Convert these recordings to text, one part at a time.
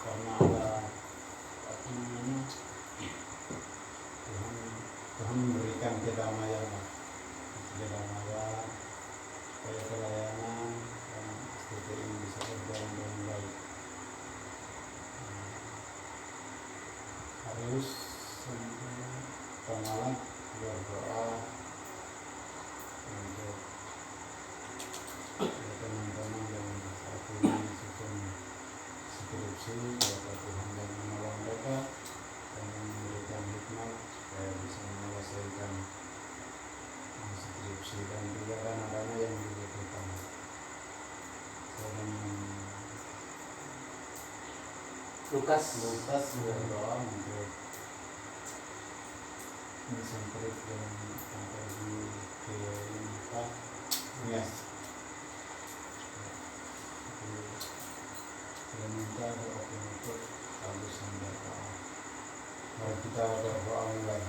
karena ada apa namanya, Tuhan memberikan kedamaian supaya pelayanan dan STT ini bisa berjalan dengan baik. Harus semangat berdoa untuk teman-teman yang saat ini susun skripsi, semoga Tuhan yang menolong mereka dan memberikan hikmat supaya bisa menyelesaikan skripsi dan juga dana-dana yang dibutuhkan. Lukas berdoa untuk disemprit dan sampai di Pak Yes. Saya minta doa penutup habis berdoa. Mari kita berdoa mulai.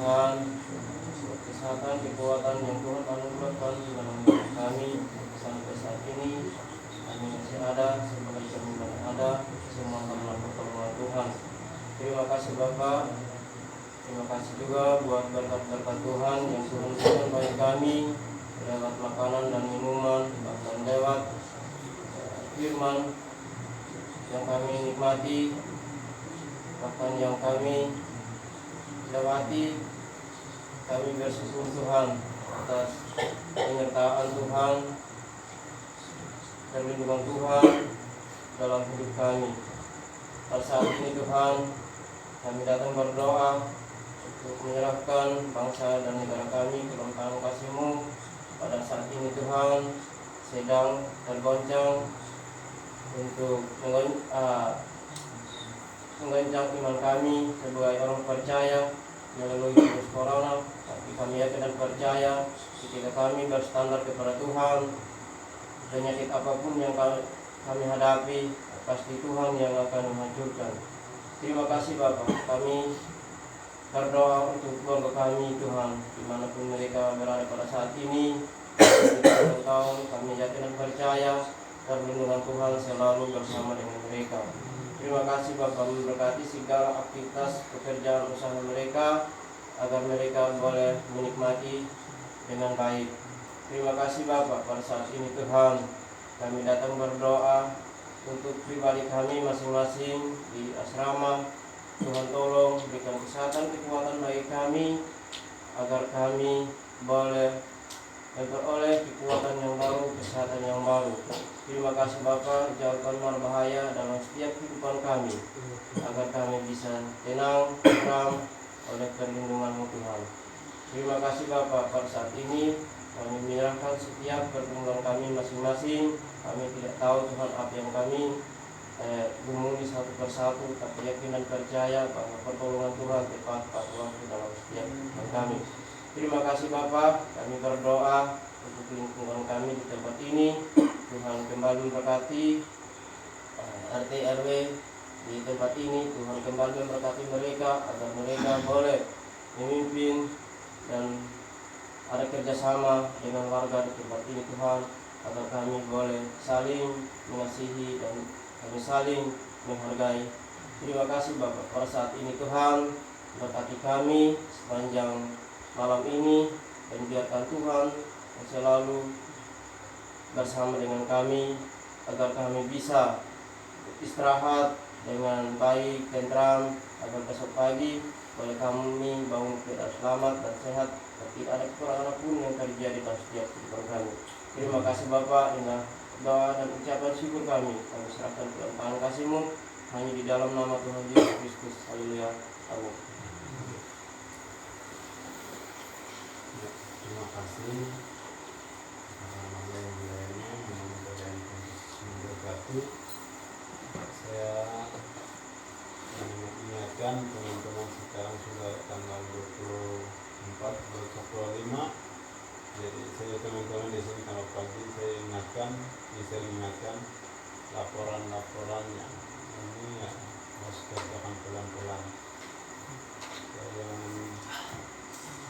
Tuhan, kesehatan, kekuatan yang Tuhan anugerahkan dalam hidup kami sampai saat ini. Kami masih ada, sebagai firman ada, semua karena pertolongan Tuhan. Terima kasih Bapak. Terima kasih juga buat berkat-berkat Tuhan yang Tuhan berikan bagi kami lewat makanan dan minuman, bahkan lewat firman yang kami nikmati, bahkan yang kami lewati. Kami bersyukur Tuhan atas penyertaan Tuhan, perlindungan Tuhan dalam hidup kami. Pada saat ini Tuhan, kami datang berdoa untuk menyerahkan bangsa dan negara kami ke dalam tangan kasih-Mu. Pada saat ini Tuhan sedang tergoncang untuk menggoncang iman kami sebagai orang percaya melalui virus corona. Tapi kami yakin dan percaya ketika kami berstandar kepada Tuhan, penyakit apapun yang kami hadapi, pasti Tuhan yang akan menghancurkan. Terima kasih Bapak. Kami berdoa untuk keluarga kami Tuhan, dimanapun mereka berada pada saat ini. Kami yakin dan percaya perlindungan Tuhan selalu bersama dengan mereka. Terima kasih Bapak, memberkati segala aktivitas pekerjaan usaha mereka, agar mereka boleh menikmati dengan baik. Terima kasih Bapak. Pada saat ini Tuhan, kami datang berdoa untuk pribadi kami masing-masing di asrama. Tuhan tolong berikan kesehatan, kekuatan bagi kami, agar kami boleh memperoleh kekuatan yang baru, kesehatan yang baru. Terima kasih Bapak, jauhkan mara bahaya dalam setiap kehidupan kami, agar kami bisa tenang, tenang oleh perlindungan-Mu Tuhan. Terima kasih Bapak. Pada saat ini kami menyerahkan setiap pergumulan kami masing-masing. Kami tidak tahu Tuhan apa yang kami gumuli satu persatu, tapi yakin dan percaya bahwa pertolongan Tuhan tepat pada waktu dalam setiap kehidupan kami. Terima kasih Bapak. Kami berdoa untuk lingkungan kami di tempat ini. Tuhan kembali memberkati RT RW di tempat ini. Tuhan kembali memberkati mereka, agar mereka boleh memimpin dan ada kerjasama dengan warga di tempat ini Tuhan, agar kami boleh saling mengasihi dan kami saling menghargai. Terima kasih Bapak. Pada saat ini Tuhan, berkati kami sepanjang malam ini, dan biarkan Tuhan selalu bersama dengan kami, agar kami bisa istirahat dengan baik, tentram, agar besok pagi boleh kami bangun keadaan selamat dan sehat, tapi ada kekurangan pun yang terjadi dalam setiap kehidupan kami. Terima kasih Bapak. Inilah doa dan ucapan syukur kami serahkan ke tangan kasih-Mu, hanya di dalam nama Tuhan Yesus Kristus. Haleluya. Amin. Terima kasih. Saya mengingatkan teman-teman, sekarang sudah tanggal 24 besok 25. Jadi saya teman-teman di sini kalau pagi saya ingatkan, bisa ingatkan laporan-laporan yang ini ya harus kerjakan pelan-pelan.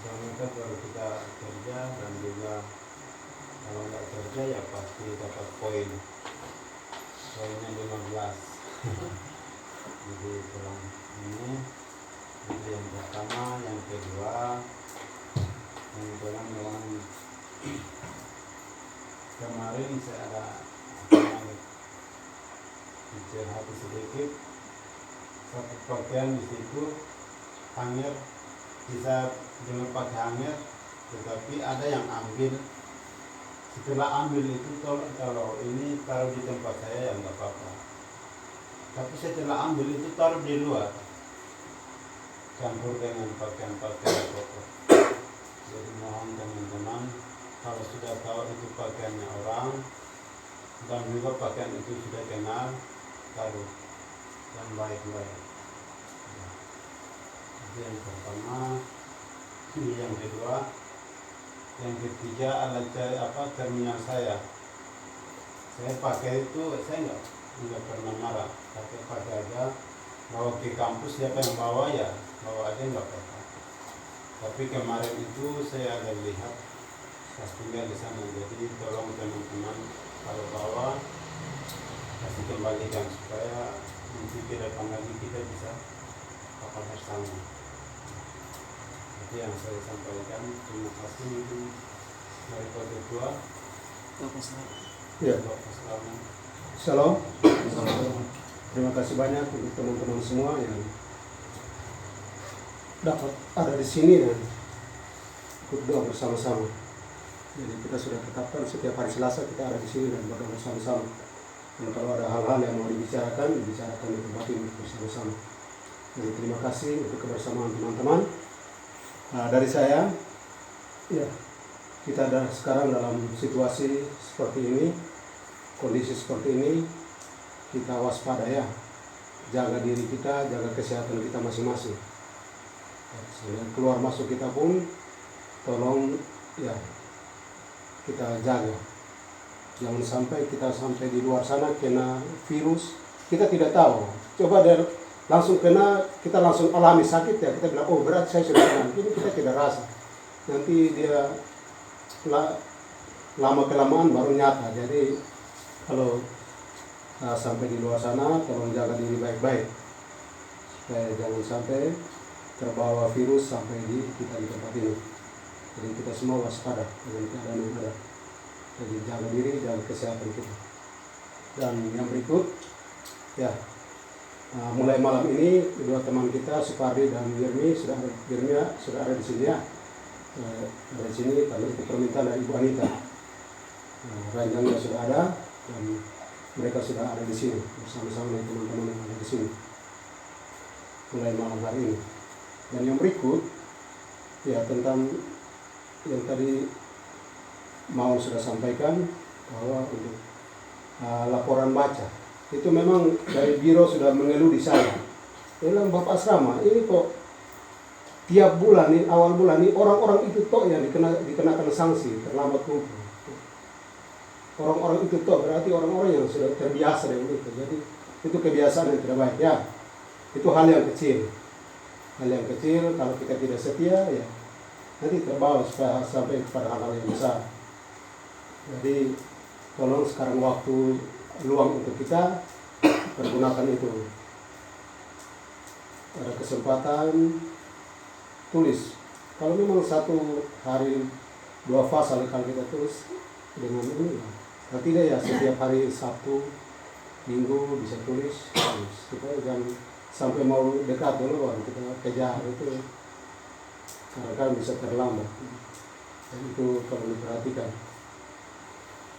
Jangan baru kita kerja, dan juga kalau nggak kerja ya pasti dapat poinnya 15. Jadi kurang ini yang pertama. Yang kedua, yang dengan kemarin saya ada bicara hati sedikit, satu pakaian di situ hanger, bisa dengan pakai hanger, tetapi ada yang ambil. Setelah ambil itu, kalau ini taruh di tempat saya ya nggak apa-apa, tapi setelah ambil itu taruh di luar, campur dengan pakaian-pakaian kotor. Jadi mohon teman-teman, kalau sudah tahu itu pakaiannya orang, dan juga pakaian itu sudah kenal, taruh yang baik-baik. Itu yang pertama. Yang kedua, yang ketiga adalah terminal saya pakai itu, saya nggak pernah marah, pakai aja, bawa ke kampus. Siapa yang bawa ya bawa aja, nggak apa-apa. Tapi kemarin itu saya ada lihat pas tinggal di sana, jadi tolong teman-teman kalau bawa kasih kembalikan supaya nanti ke depan lagi kita bisa pakai bersama. Jadi yang saya sampaikan, terima kasih itu dari Pak Ketua. Ya. Bapak Selamat. Shalom. Terima kasih banyak untuk teman-teman semua yang dapat ada di sini dan ikut doa bersama-sama. Jadi kita sudah tetapkan setiap hari Selasa kita ada di sini dan berdoa bersama-sama. Dan kalau ada hal-hal yang mau dibicarakan di tempat ini bersama-sama. Jadi terima kasih untuk kebersamaan teman-teman. Nah, dari saya, ya kita ada sekarang dalam situasi seperti ini, kondisi seperti ini, kita waspada ya, jaga diri kita, jaga kesehatan kita masing-masing. Dan keluar masuk kita pun, tolong ya kita jaga. Jangan sampai kita sampai di luar sana kena virus, kita tidak tahu. Coba langsung kena, kita langsung alami sakit ya, kita bilang, oh berat saya sudah kena, ini kita tidak rasa. Nanti dia lama-kelamaan baru nyata. Jadi kalau sampai di luar sana, tolong jaga diri baik-baik supaya jangan sampai terbawa virus sampai kita di tempat ini. Jadi kita semua waspada dengan keadaan yang ada. Jadi jaga diri, jaga kesehatan kita. Dan yang berikut, ya mulai malam ini kedua teman kita Supardi dan Wirmi sudah ada di sini ya. Ada di sini karena itu permintaan dari Ibu Anita. Ranjangnya sudah ada dan mereka sudah ada di sini bersama-sama dengan teman-teman yang ada di sini mulai malam hari ini. Dan yang berikut ya tentang yang tadi mau sudah sampaikan bahwa untuk laporan baca itu memang dari biro sudah mengeluh di saya. Dia bilang, Bapak Asrama ini kok tiap bulan nih, awal bulan nih orang-orang itu toh yang dikenakan sanksi terlambat kumpul. Orang-orang itu toh berarti orang-orang yang sudah terbiasa dengan itu. Jadi itu kebiasaan yang tidak baik ya. Itu hal yang kecil. Hal yang kecil kalau kita tidak setia ya nanti terbawa sampai kepada hal-hal yang besar. Jadi tolong sekarang waktu luang untuk kita pergunakan itu. Ada kesempatan tulis. Kalau memang satu hari 2 pasal kalau kita tulis dengan ini, kalau tidak ya setiap hari Sabtu, Minggu bisa tulis. Supaya jangan sampai mau dekat dulu baru kita kejar itu, karena kan bisa terlambat. Dan itu perlu diperhatikan.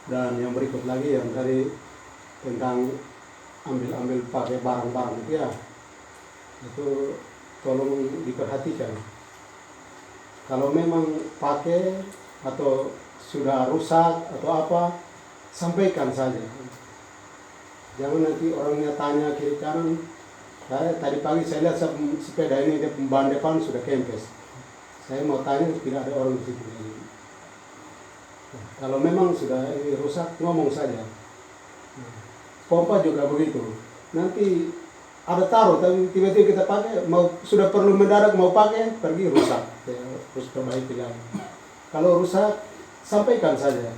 Dan yang berikut lagi yang tadi tentang ambil pakai barang-barang itu ya, itu tolong diperhatikan. Kalau memang pakai atau sudah rusak atau apa, sampaikan saja. Jangan nanti orangnya tanya kiri kanan. Tadi pagi saya lihat sepeda ini ban depan sudah kempes. Saya mau tanya tidak ada orang di situ. Kalau memang sudah ini rusak, ngomong saja. Pompa juga begitu. Nanti ada taruh, tapi tiba-tiba kita pakai, sudah perlu mendadak mau pakai, pergi rusak. Terus perbaiki lagi. Kalau rusak, sampaikan saja.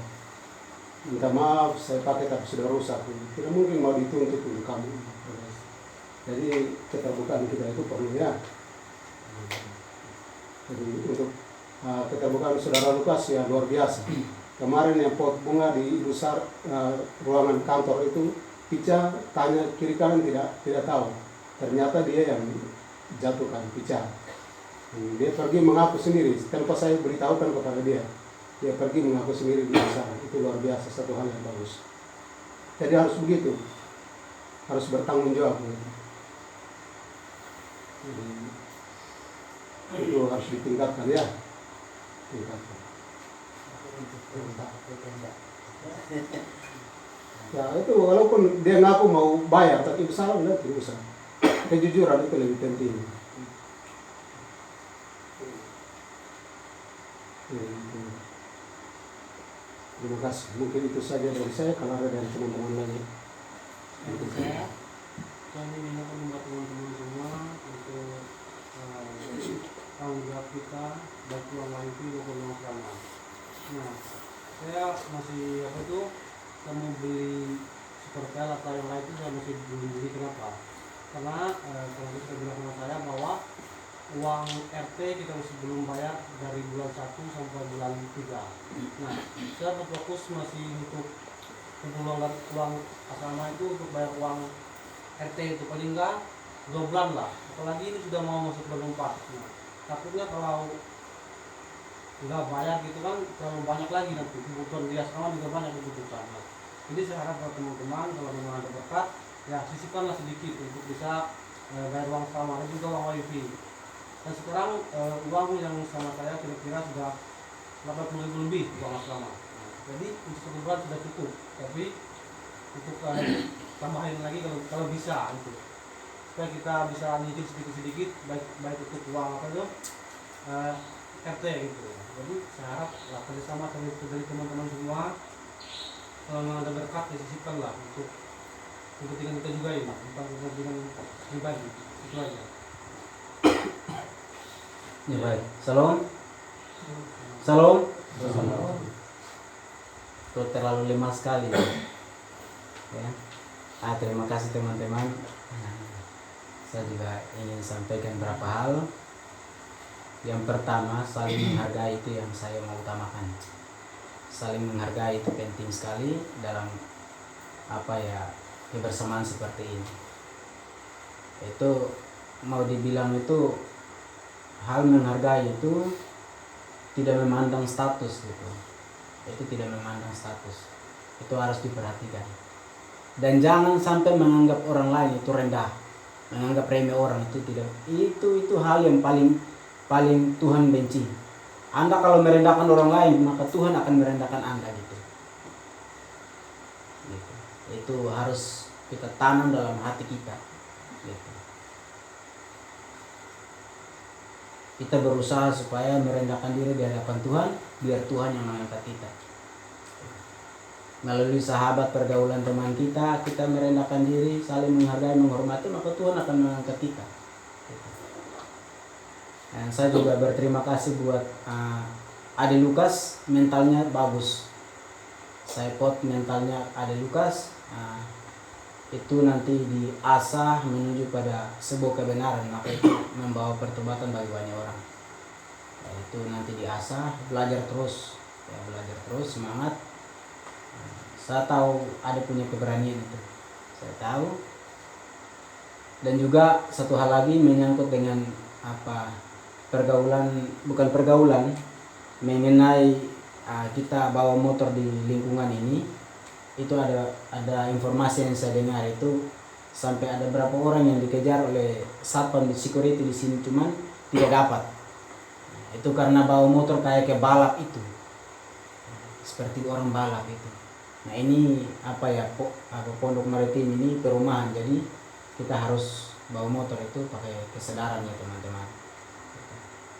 Minta maaf, saya pakai tapi sudah rusak. Tidak mungkin mau dituntut untuk kamu. Jadi keterbukaan kita itu perlu ya. Jadi untuk keterbukaan Saudara Lukas ya luar biasa. Kemarin yang pot bunga di besar ruangan kantor itu, Pica tanya kiri kanan tidak tahu. Ternyata dia yang jatuhkan Pica. Dia pergi mengaku sendiri tanpa saya beritahukan kepada dia. Dia pergi mengaku sendiri di sana. Itu luar biasa, satu hal yang bagus. Jadi harus begitu, harus bertanggung jawab. Jadi, itu harus ditingkatkan ya, tingkatkan. Ya itu walaupun dia ngaku mau bayar tapi usaha tidak usah. Kejujuran itu lebih penting. Terima kasih. Mungkin itu saja dari saya. Kalau ada dari teman-teman lain. Kami minta membuat teman-teman semua untuk tanggung jawab buat kita baik uang wifi maupun uang asrama. Nah, saya masih saya mau beli supercell atau yang lain itu saya masih beli. Kenapa? Karena kalau kita bilang sama saya bahwa uang RT kita masih belum bayar dari bulan 1 sampai bulan 3. Nah, saya berfokus masih untuk kumpul uang asrama itu untuk bayar uang RT itu paling enggak 2 bulan lah. Apalagi ini sudah mau masuk bulan 4. Nah, takutnya kalau nggak bayar gitu kan terlalu banyak lagi nanti kebutuhan di asrama juga banyak dibutuhkan. Nah, jadi saya harap buat teman-teman kalau memang ada berkat ya sisipkanlah sedikit untuk bisa bayar uang asrama dan juga uang wifi. Dan sekarang uang yang sama saya kira-kira sudah 80.000 lebih uang asrama. Nah, jadi untuk 1 bulan sudah cukup, tapi untuk tambahin lagi kalau bisa gitu, supaya kita bisa nyicil sedikit-sedikit baik untuk uang RT gitu. Jadi saya harap lah kerjasama dari teman-teman semua, kalau memang ada berkat ya sisipkan lah untuk kepentingan kita juga ini, bukan kepentingan pribadi. Itu aja. Ya baik. Salam. Salam. Itu terlalu lemah sekali. Ya. Terima kasih teman-teman. Saya juga ingin sampaikan beberapa hal. Yang pertama, saling menghargai itu yang saya mau utamakan. Saling menghargai itu penting sekali dalam kebersamaan seperti ini. Itu mau dibilang itu hal menghargai itu tidak memandang status gitu. Itu tidak memandang status. Itu harus diperhatikan. Dan jangan sampai menganggap orang lain itu rendah. Menganggap remeh orang itu tidak. Itu hal yang paling Tuhan benci. Anda kalau merendahkan orang lain, maka Tuhan akan merendahkan Anda gitu. Itu harus kita tanam dalam hati kita. Gitu. Kita berusaha supaya merendahkan diri di hadapan Tuhan, biar Tuhan yang mengangkat kita. Melalui sahabat, pergaulan teman kita merendahkan diri, saling menghargai, menghormati, maka Tuhan akan mengangkat kita. Dan saya juga berterima kasih buat Ade Lukas, mentalnya bagus. Saya pot mentalnya Ade Lukas, itu nanti diasah menuju pada sebuah kebenaran, maka itu membawa pertobatan bagi banyak orang. Itu nanti diasah, belajar terus, semangat. Saya tahu Ade punya keberanian itu, saya tahu. Dan juga satu hal lagi menyangkut dengan bukan pergaulan, mengenai kita bawa motor di lingkungan ini. Itu ada informasi yang saya dengar itu sampai ada berapa orang yang dikejar oleh satpam security di sini, cuman tidak dapat. Itu karena bawa motor kayak ke balap itu, seperti orang balap itu. Nah ini Pondok Maritim ini perumahan, jadi kita harus bawa motor itu pakai kesadaran ya teman-teman.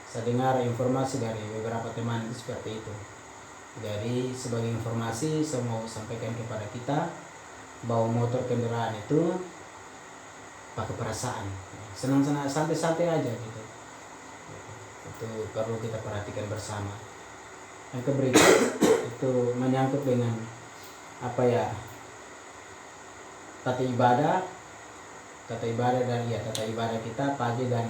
Saya dengar informasi dari beberapa teman seperti itu. Jadi sebagai informasi saya mau sampaikan kepada kita, bawa motor kendaraan itu pakai perasaan, senang-senang, santai-santai aja gitu. Itu perlu kita perhatikan bersama. Yang berikut itu menyangkut dengan tata ibadah kita pagi dan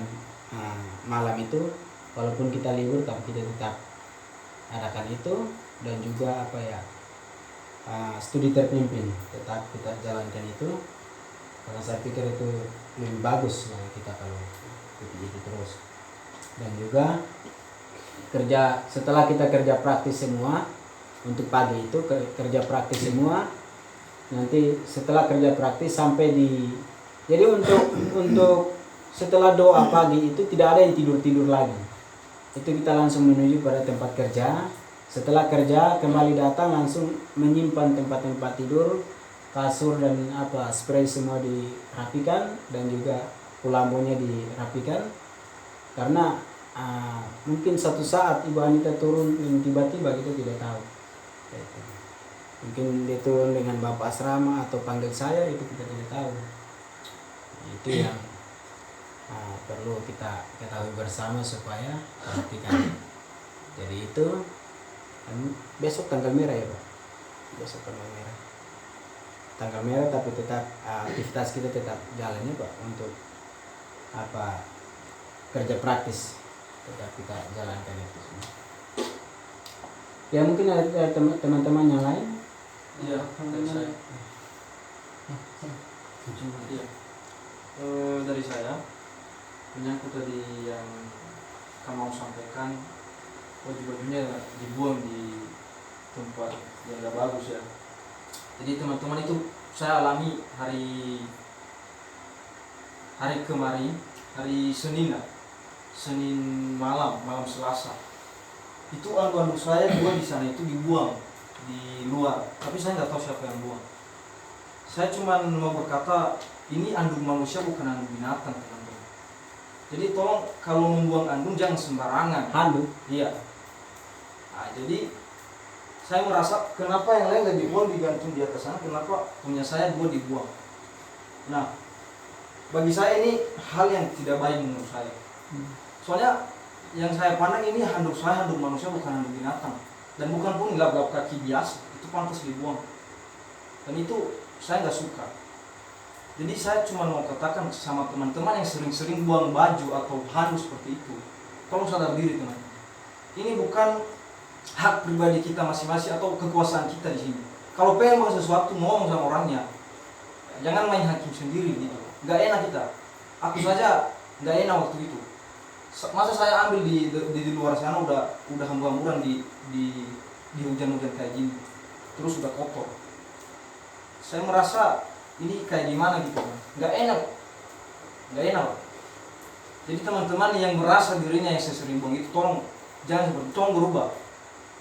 malam itu. Walaupun kita libur, tapi kita tetap adakan itu. Dan juga studi terpimpin tetap kita jalankan itu, karena saya pikir itu lebih bagus kita kalau itu terus. Dan juga setelah kita kerja praktis semua, untuk pagi itu kerja praktis semua, nanti setelah kerja praktis jadi untuk setelah doa pagi itu tidak ada yang tidur lagi. Itu kita langsung menuju pada tempat kerja. Setelah kerja kembali datang langsung menyimpan tempat-tempat tidur, kasur dan spray semua dirapikan, dan juga lampunya dirapikan. Karena mungkin satu saat Ibu Anita turun yang tiba-tiba kita tidak tahu. Mungkin dia turun dengan Bapak asrama atau panggil saya, itu kita tidak tahu. Itu yang perlu kita ketahui bersama supaya perhatikan. Jadi itu besok tanggal merah ya Pak, besok tanggal merah tapi tetap aktivitas kita tetap jalan ya Pak, untuk kerja praktis tetap kita jalankan itu semua. Ya mungkin ada teman-teman yang lain. Iya, dari saya. Iya. Dari saya menyangkut tadi yang kamu mau sampaikan, baju-bajunya dibuang di tempat yang gak bagus ya. Jadi teman-teman, itu saya alami hari kemarin, hari Senin lah, Senin malam Selasa. Itu anduk saya juga di sana itu dibuang di luar, tapi saya nggak tahu siapa yang buang. Saya cuma mau berkata, ini anduk manusia bukan anduk binatang, teman-teman. Jadi tolong kalau membuang anduk jangan sembarangan. Handuk. Iya. Nah, jadi saya merasa kenapa yang lain lebih dibuang digantung di atas sana, kenapa punya saya dua dibuang. Nah, bagi saya ini hal yang tidak baik menurut saya. Soalnya yang saya pandang ini handuk manusia bukan handuk binatang, dan bukan pun lap-lap kaki biasa, itu pantas dibuang. Dan itu saya nggak suka. Jadi saya cuma mau katakan sama teman-teman yang sering-sering buang baju atau handuk seperti itu, tolong sadar diri teman-teman. Ini bukan hak pribadi kita masing-masing atau kekuasaan kita di sini. Kalau pengen buat sesuatu, ngomong sama orangnya, jangan main hakim sendiri gitu. Nggak enak kita. Aku saja nggak enak waktu itu. Masa saya ambil di luar sana udah hambur-hamburan di hujan-hujan kayak gini, terus udah kotor. Saya merasa ini kayak gimana gitu, nggak enak. Jadi teman-teman yang merasa dirinya yang sering buang itu, tolong jangan seperti, tolong berubah.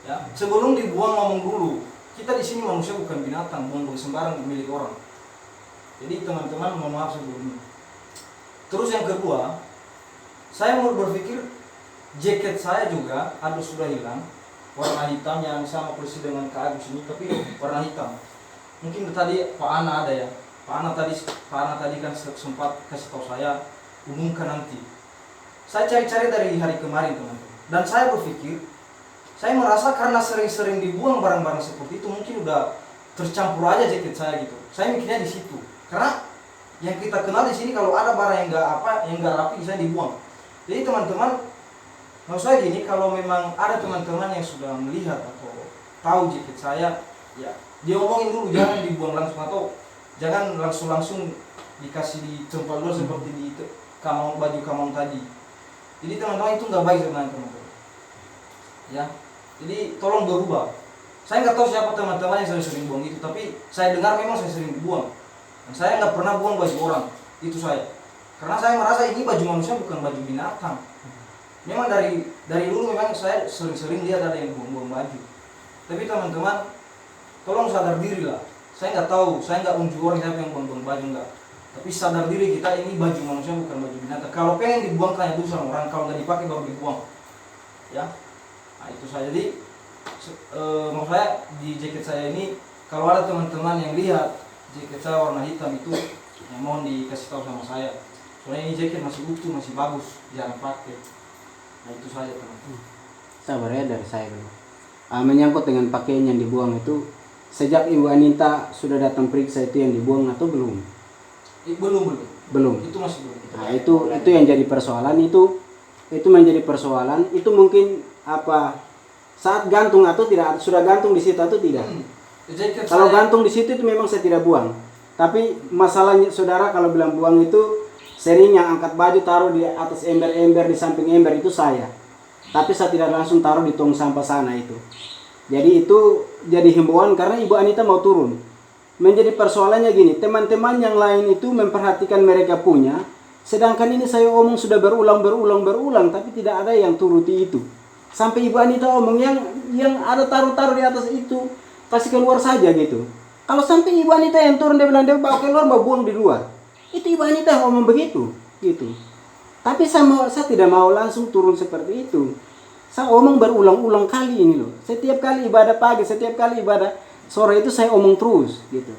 Ya, sebelum dibuang ngomong dulu. Kita di sini manusia bukan binatang, buang sembarang milik orang. Jadi teman-teman mohon maaf sebelumnya. Terus yang kedua, saya mau berpikir jaket saya juga sudah hilang, warna hitam yang sama persis dengan Kak Agus ini, tapi warna hitam. Mungkin tadi Pak Ana ada ya. Pak Ana tadi kan sempat kasih tahu saya, umumkan nanti. Saya cari-cari dari hari kemarin teman-teman, dan saya berpikir, saya merasa karena sering-sering dibuang barang-barang seperti itu, mungkin udah tercampur aja jaket saya gitu. Saya mikirnya di situ, karena yang kita kenal di sini kalau ada barang yang nggak rapi, saya dibuang. Jadi teman-teman, maksud saya gini, kalau memang ada teman-teman yang sudah melihat atau tahu jaket saya, ya dia omongin dulu, jangan dibuang langsung, atau jangan langsung dikasih di tempat luar seperti di baju kamon tadi. Jadi teman-teman, itu nggak baik sebenarnya teman-teman. Ya, jadi tolong berubah. Saya nggak tahu siapa teman-teman yang sering buang itu, tapi saya dengar memang saya sering dibuang. Dan saya nggak pernah buang baju orang, itu saya. Karena saya merasa ini baju manusia bukan baju binatang. Memang dari dulu memang saya sering-sering lihat ada yang buang-buang baju. Tapi teman-teman, tolong sadar diri lah. Saya nggak tahu, saya nggak unjuk orang siapa yang buang-buang baju, enggak. Tapi sadar diri kita, ini baju manusia bukan baju binatang. Kalau pengen dibuang tanya dulu sama orang, kalau nggak dipakai baru dibuang. Ya, nah itu saya. Jadi maksud saya di jaket saya ini, kalau ada teman-teman yang lihat jaket saya warna hitam itu, yang mohon dikasih tahu sama saya. Soalnya ini jaket masih utuh, masih bagus, jarang pakai. Nah itu saja teman-teman. Sabar ya dari saya dulu. Menyangkut dengan pakaian yang dibuang itu, sejak Ibu Anita sudah datang periksa itu yang dibuang atau belum? Belum. Itu masih belum. Nah itu yang jadi persoalan, itu menjadi persoalan. Itu mungkin saat gantung atau tidak, sudah gantung di situ atau tidak? Kalau gantung di situ itu memang saya tidak buang. Tapi masalahnya saudara kalau bilang buang itu, sering yang angkat baju taruh di atas ember-ember, di samping ember itu saya. Tapi saya tidak langsung taruh di tong sampah sana itu. Jadi itu jadi himbauan karena Ibu Anita mau turun. Menjadi persoalannya gini, teman-teman yang lain itu memperhatikan mereka punya, sedangkan ini saya omong sudah berulang, tapi tidak ada yang turuti itu. Sampai Ibu Anita omong yang ada taruh-taruh di atas itu, kasih keluar saja gitu. Kalau sampai Ibu Anita yang turun, dia bilang dia bawa keluar, mau buang di luar. Itu Ibu Anita ngomong begitu, gitu. Tapi saya tidak mau langsung turun seperti itu. Saya omong berulang-ulang kali ini loh. Setiap kali ibadah pagi, setiap kali ibadah sore itu saya omong terus, gitu.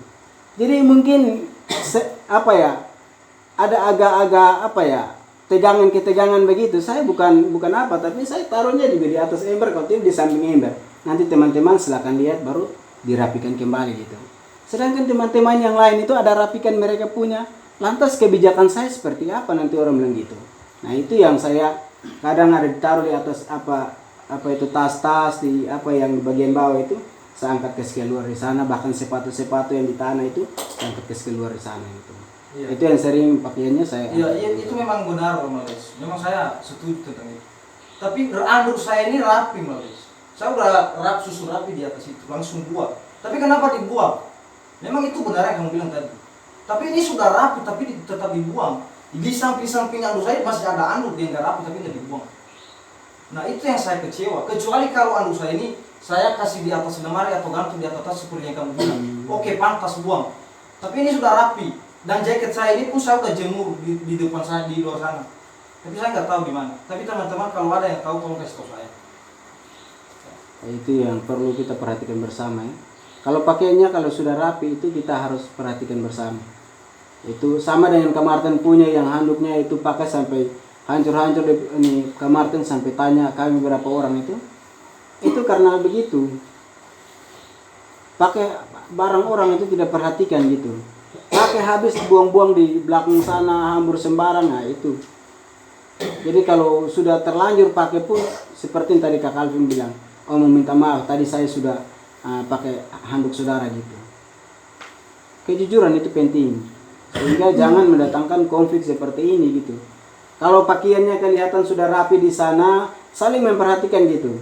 Jadi mungkin ada agak-agak tegangan begitu, saya bukan apa, tapi saya taruhnya juga di atas ember, kalau tidak di samping ember. Nanti teman-teman silakan lihat, baru dirapikan kembali gitu. Sedangkan teman-teman yang lain itu ada rapikan mereka punya. Lantas kebijakan saya seperti apa, nanti orang bilang gitu. Nah itu yang saya kadang ada ditaruh di atas apa itu tas-tas di apa yang di bagian bawah itu, saya angkat ke keluar di sana. Bahkan sepatu-sepatu yang di tanah itu saya angkat ke keluar di sana gitu. Iya. Itu yang sering pakaiannya saya. Iya, itu memang benar Malis. Memang saya setuju tentang itu. Tapi anduk saya ini rapi Malis. Saya udah susun rapi di atas itu, langsung buang. Tapi kenapa dibuang? Memang itu benar yang kamu bilang tadi. Tapi ini sudah rapi, tapi tetap dibuang. Di samping-samping anduk saya masih ada anduk yang nggak rapi, tapi nggak dibuang. Nah itu yang saya kecewa. Kecuali kalau anduk saya ini saya kasih di atas lemari atau gantung di atas tas seperti yang kamu bilang. Oke, pantas buang. Tapi ini sudah rapi. Dan jaket saya ini pun saya udah jemur di depan saya, di luar sana. Tapi saya nggak tahu di mana. Tapi teman-teman kalau ada yang tahu tolong kasih tahu saya. Itu yang perlu kita perhatikan bersama ya. Kalau pakaiannya kalau sudah rapi itu kita harus perhatikan bersama. Itu sama dengan Kamarten punya yang handuknya itu pakai sampai hancur-hancur ini. Kamarten sampai tanya kami berapa orang itu. Itu karena begitu. Pakai barang orang itu tidak perhatikan gitu. Pakai habis buang-buang di belakang sana, hambur sembarang, nah itu. Jadi kalau sudah terlanjur pakai pun seperti yang tadi Kak Alvin bilang, oh meminta maaf tadi saya sudah pakai handuk saudara gitu. Kejujuran itu penting, sehingga jangan mendatangkan konflik seperti ini gitu. Kalau pakaiannya kelihatan sudah rapi di sana, saling memperhatikan gitu.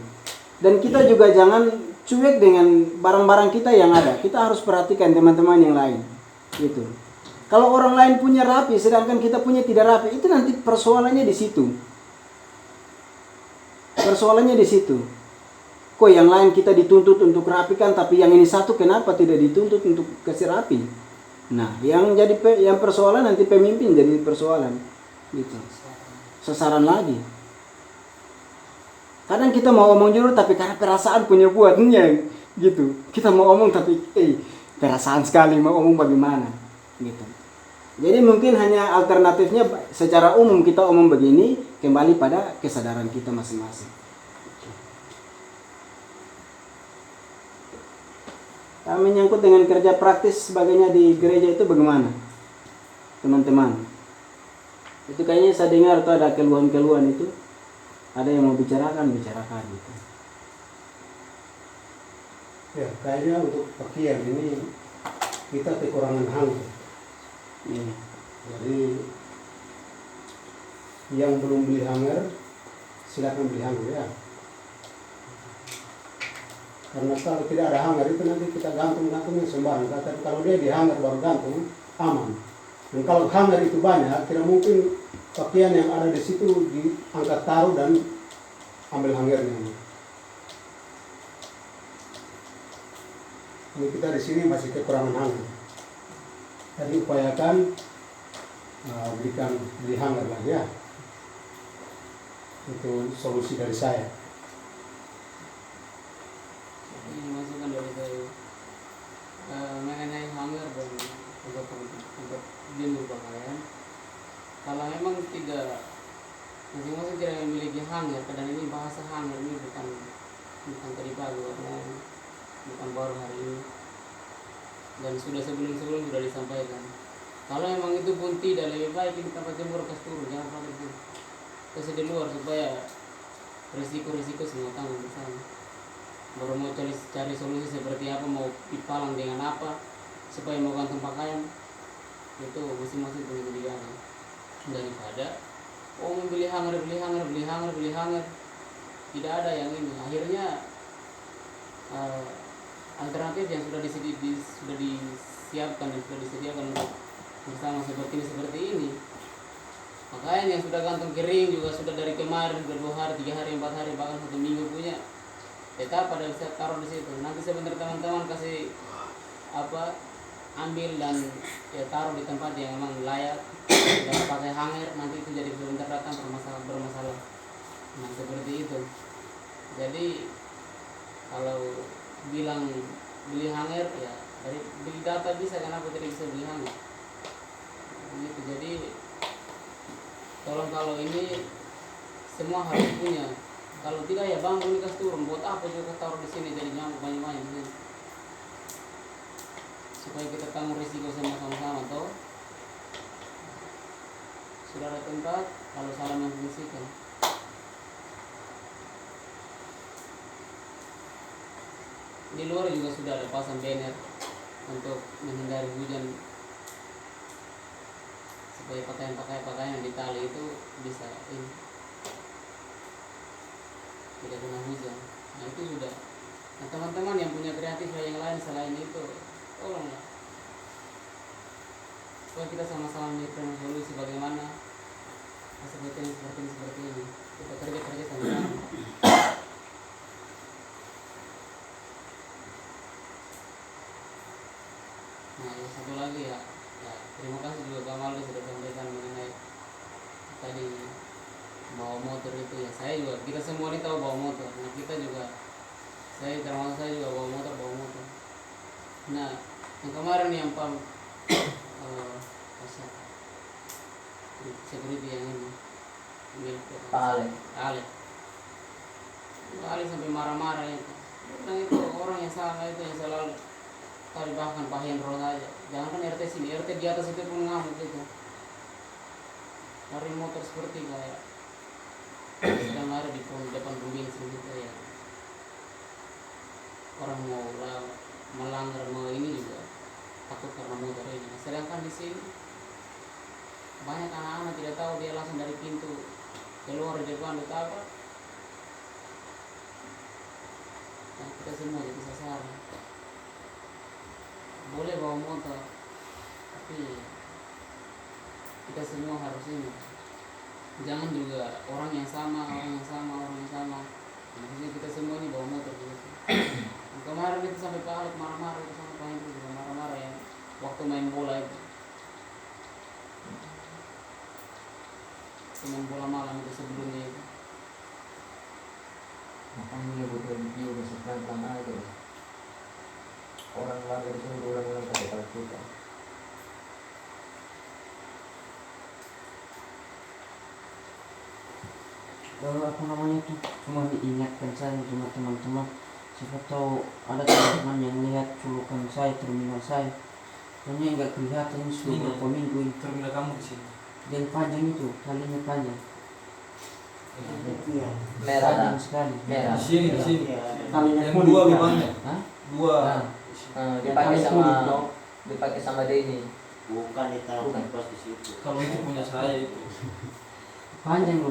Dan kita juga jangan cuek dengan barang-barang kita yang ada. Kita harus perhatikan teman-teman yang lain. Gitu. Kalau orang lain punya rapi sedangkan kita punya tidak rapi, itu nanti persoalannya di situ. Persoalannya di situ. Kok yang lain kita dituntut untuk rapikan, tapi yang ini satu kenapa tidak dituntut untuk kasih rapi? Nah, yang jadi yang persoalan nanti pemimpin jadi persoalan. Gitu. Sasaran lagi. Kadang kita mau omong jujur tapi karena perasaan punya buatnya gitu. Kita mau omong tapi perasaan sekali mau omong bagaimana gitu. Jadi mungkin hanya alternatifnya secara umum kita omong begini, kembali pada kesadaran kita masing-masing. Menyangkut dengan kerja praktis sebagainya di gereja itu bagaimana teman-teman? Itu kayaknya saya dengar tuh ada keluhan-keluhan itu, ada yang mau bicarakan gitu. Ya, kayaknya untuk pakaian ini kita kekurangan hanger. Jadi yang belum beli hanger silakan beli hanger ya. Karena kalau tidak ada hanger itu nanti kita gantung-gantungnya sembarang. Tapi kalau dia di hanger baru gantung aman. Dan kalau hanger itu banyak, kira mungkin pakaian yang ada di situ diangkat taruh dan ambil hangernya. Ini kita di sini masih kekurangan hanger. Jadi upayakan beli hanger lagi ya. Itu solusi dari saya. Ini masukan dari saya mengenai hanger dan untuk jemur pakaian. Kalau memang masing-masing tidak memiliki hanger, kadang ini bahasa hanger ini bukan tadi pagi, bukan baru hari ini, dan sudah sebelum sudah disampaikan. Kalau memang itu pun tidak, lebih baik ini tempat jemur kas turun, jangan pakai itu kasih di luar supaya risiko semua tanggung bersama. Baru mau cari solusi seperti apa, mau dipalang dengan apa supaya mau gantung pakaian, itu masing-masing punya kebijakan. Daripada membeli hanger, tidak ada yang ini, akhirnya alternatif yang sudah disiapkan dan sudah disediakan untuk bersama seperti ini. Pakaian yang sudah gantung kering juga sudah dari kemarin 2 hari, 3 hari, 4 hari, bahkan 1 minggu punya, tetap pada bisa taruh di situ. Nanti sebentar teman-teman kasih ambil dan ya taruh di tempat yang memang layak, dan pakai hanger, nanti itu jadi sebentar datang bermasalah. Nah seperti itu. Jadi kalau bilang beli hanger, ya dari beli data bisa, kenapa tidak bisa beli hanger? Gitu. Jadi tolong kalau ini semua harus punya. Kalau tidak ya bang, ini kasih turun. Buat apa juga taruh di sini jadi nyamuk banyak-banyak di sini. Supaya kita tanggung risiko sama-sama toh. Sudah ada tempat, kalau salah memfungsikan. Di luar juga sudah ada pasang banner untuk menghindari hujan, supaya pakaian yang ditali itu bisa ini tidak kena hujan. Nah itu sudah. Nah teman-teman yang punya kreatif yang lain selain itu, tolonglah supaya kita sama-sama memikirkan solusi bagaimana seperti ini. Kita kerja sama-sama. Nah yang satu lagi ya terima kasih juga Bang Aldo sudah sampaikan mengenai tadi bawa motor itu ya. Kita semua ini tahu bawa motor. Nah kita juga, termasuk saya juga bawa motor. Nah yang kemarin yang security yang ini Ale sampai marah-marah itu. Bilang itu orang yang sama itu yang selalu tadi bahkan Pak Hendro saja. Jangankan RT sini, RT di atas itu pun ngamuk itu. Lari motor seperti kayak sedang ada di depan pembensin gitu ya. Orang mau melanggar mau ini juga takut karena motor ini. Sedangkan di sini banyak anak-anak tidak tahu, dia langsung dari pintu keluar di depan betapa. Nah kita semua jadi sasaran. Boleh bawa motor, tapi kita semua harus ini. Jangan juga orang yang sama. Maksudnya kita semua ini bawa motor gitu. Kemarin itu sampai Pak Alek marah-marah itu sama Pak Hendro juga marah-marah ya waktu main bola itu. Main bola malam itu sebelumnya itu. Makanya butuh review kesukaan tanah itu. Orang lagi di sini ulang-ulang pakai kalkulator. Lalu apa namanya tuh, cuma diingatkan saya cuma teman-teman, siapa tahu ada teman-teman yang lihat culukan saya, terminal saya, hanya enggak kelihatan sudah berapa minggu ini. Terminal kamu di sini. Dan panjang itu, kalinya panjang. Merah Panjang sekali. merah. Di sini. Kalinya Yang kuning, dua kan? lubangnya. Hah? Dua. Dipakai sama Denny. Bukan ditaruh pas di situ. Kalau itu punya saya itu. Panjang loh